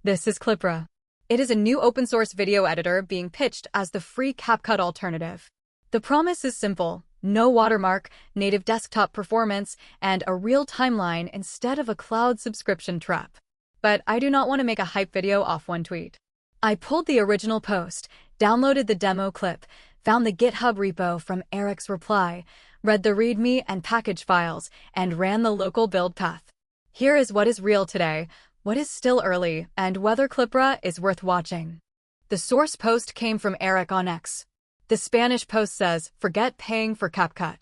This is Clypra. It is a new open-source video editor being pitched as the free CapCut alternative. The promise is simple: no watermark, native desktop performance, and a real timeline instead of a cloud subscription trap. But I do not want to make a hype video off one tweet. I pulled the original post, downloaded the demo clip, found the GitHub repo from Eric's reply, read the README and package files, and ran the local build path. Here is what is real today, what is still early, and whether Clypra is worth watching. The source post came from Eric on X. The Spanish post says, "Forget paying for CapCut."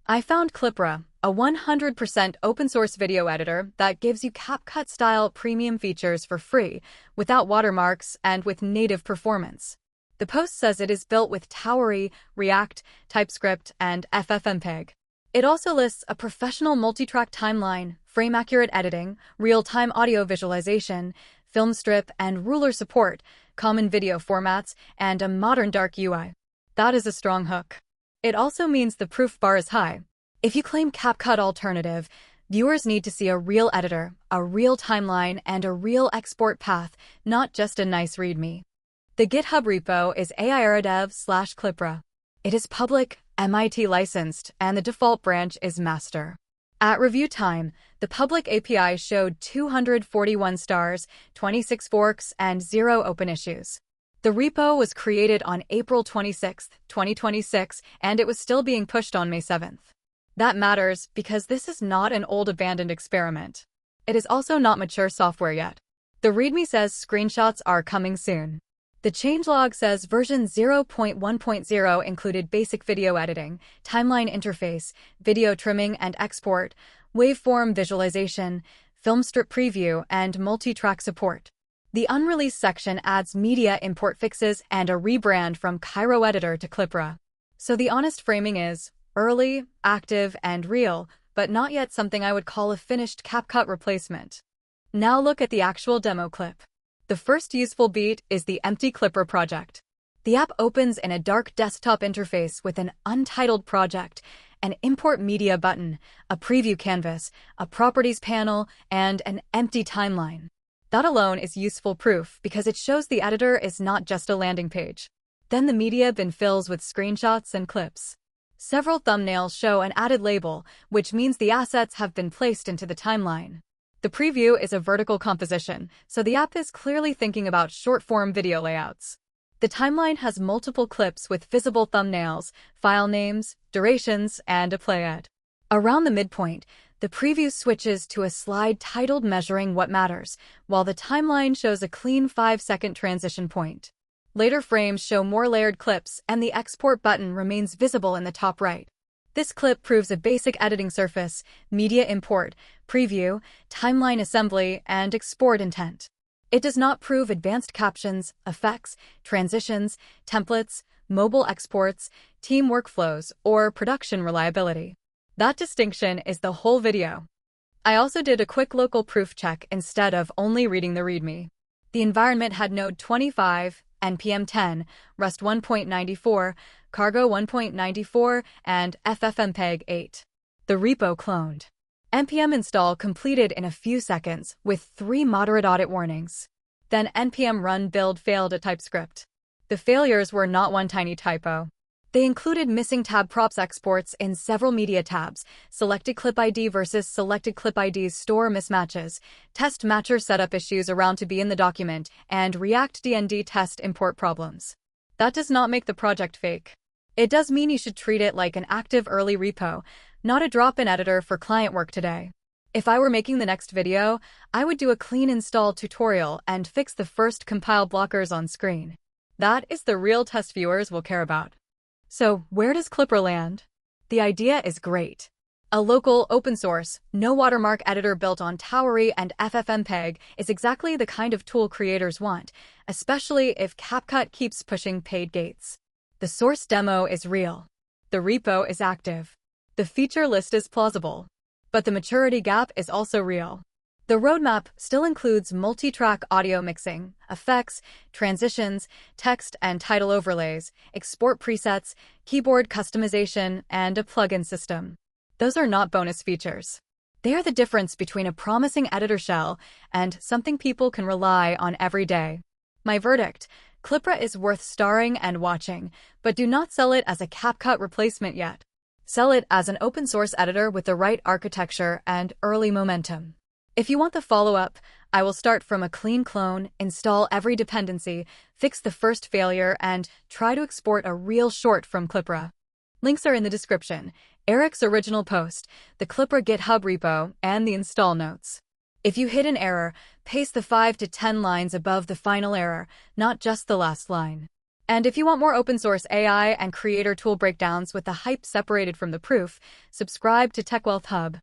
I found Clypra, a 100% open-source video editor that gives you CapCut-style premium features for free, without watermarks and with native performance. The post says it is built with Tauri, React, TypeScript, and FFmpeg. It also lists a professional multi-track timeline, frame-accurate editing, real-time audio visualization, film strip and ruler support, common video formats, and a modern dark UI. That is a strong hook. It also means the proof bar is high. If you claim CapCut alternative, viewers need to see a real editor, a real timeline, and a real export path, not just a nice README. The GitHub repo is aieradev/Clypra. It is public, MIT licensed, and the default branch is master. At review time, the public API showed 241 stars, 26 forks, and 0 open issues. The repo was created on April 26, 2026, and it was still being pushed on May 7th. That matters because this is not an old abandoned experiment. It is also not mature software yet. The README says screenshots are coming soon. The changelog says version 0.1.0 included basic video editing, timeline interface, video trimming and export, waveform visualization, film strip preview, and multi-track support. The unreleased section adds media import fixes and a rebrand from Cairo Editor to Clypra. So the honest framing is early, active, and real, but not yet something I would call a finished CapCut replacement. Now look at the actual demo clip. The first useful beat is the empty Clypra project. The app opens in a dark desktop interface with an untitled project, an import media button, a preview canvas, a properties panel, and an empty timeline. That alone is useful proof because it shows the editor is not just a landing page. Then the media bin fills with screenshots and clips. Several thumbnails show an added label, which means the assets have been placed into the timeline. The preview is a vertical composition, so the app is clearly thinking about short-form video layouts. The timeline has multiple clips with visible thumbnails, file names, durations, and a playhead. Around the midpoint, the preview switches to a slide titled Measuring What Matters, while the timeline shows a clean 5-second transition point. Later frames show more layered clips, and the export button remains visible in the top right. This clip proves a basic editing surface, media import, preview, timeline assembly, and export intent. It does not prove advanced captions, effects, transitions, templates, mobile exports, team workflows, or production reliability. That distinction is the whole video. I also did a quick local proof check instead of only reading the README. The environment had Node 25, NPM 10, Rust 1.94, Cargo 1.94, and FFmpeg 8. The repo cloned. npm install completed in a few seconds with 3 moderate audit warnings. Then npm run build failed at TypeScript. The failures were not one tiny typo. They included missing tab props exports in several media tabs, selected clip ID versus selected clip ID's store mismatches, test matcher setup issues around to be in the document, and React DND test import problems. That does not make the project fake. It does mean you should treat it like an active early repo, not a drop-in editor for client work today. If I were making the next video, I would do a clean install tutorial and fix the first compile blockers on screen. That is the real test viewers will care about. So, where does Clypra land? The idea is great. A local, open-source, no-watermark editor built on Tauri and FFmpeg is exactly the kind of tool creators want, especially if CapCut keeps pushing paid gates. The source demo is real. The repo is active. The feature list is plausible. But the maturity gap is also real. The roadmap still includes multi-track audio mixing, effects, transitions, text and title overlays, export presets, keyboard customization, and a plugin system. Those are not bonus features. They are the difference between a promising editor shell and something people can rely on every day. My verdict: Clypra is worth starring and watching, but do not sell it as a CapCut replacement yet. Sell it as an open-source editor with the right architecture and early momentum. If you want the follow-up, I will start from a clean clone, install every dependency, fix the first failure, and try to export a real short from Clypra. Links are in the description, Eric's original post, the Clypra GitHub repo, and the install notes. If you hit an error, paste the 5 to 10 lines above the final error, not just the last line. And if you want more open-source AI and creator tool breakdowns with the hype separated from the proof, subscribe to TechWealth Hub.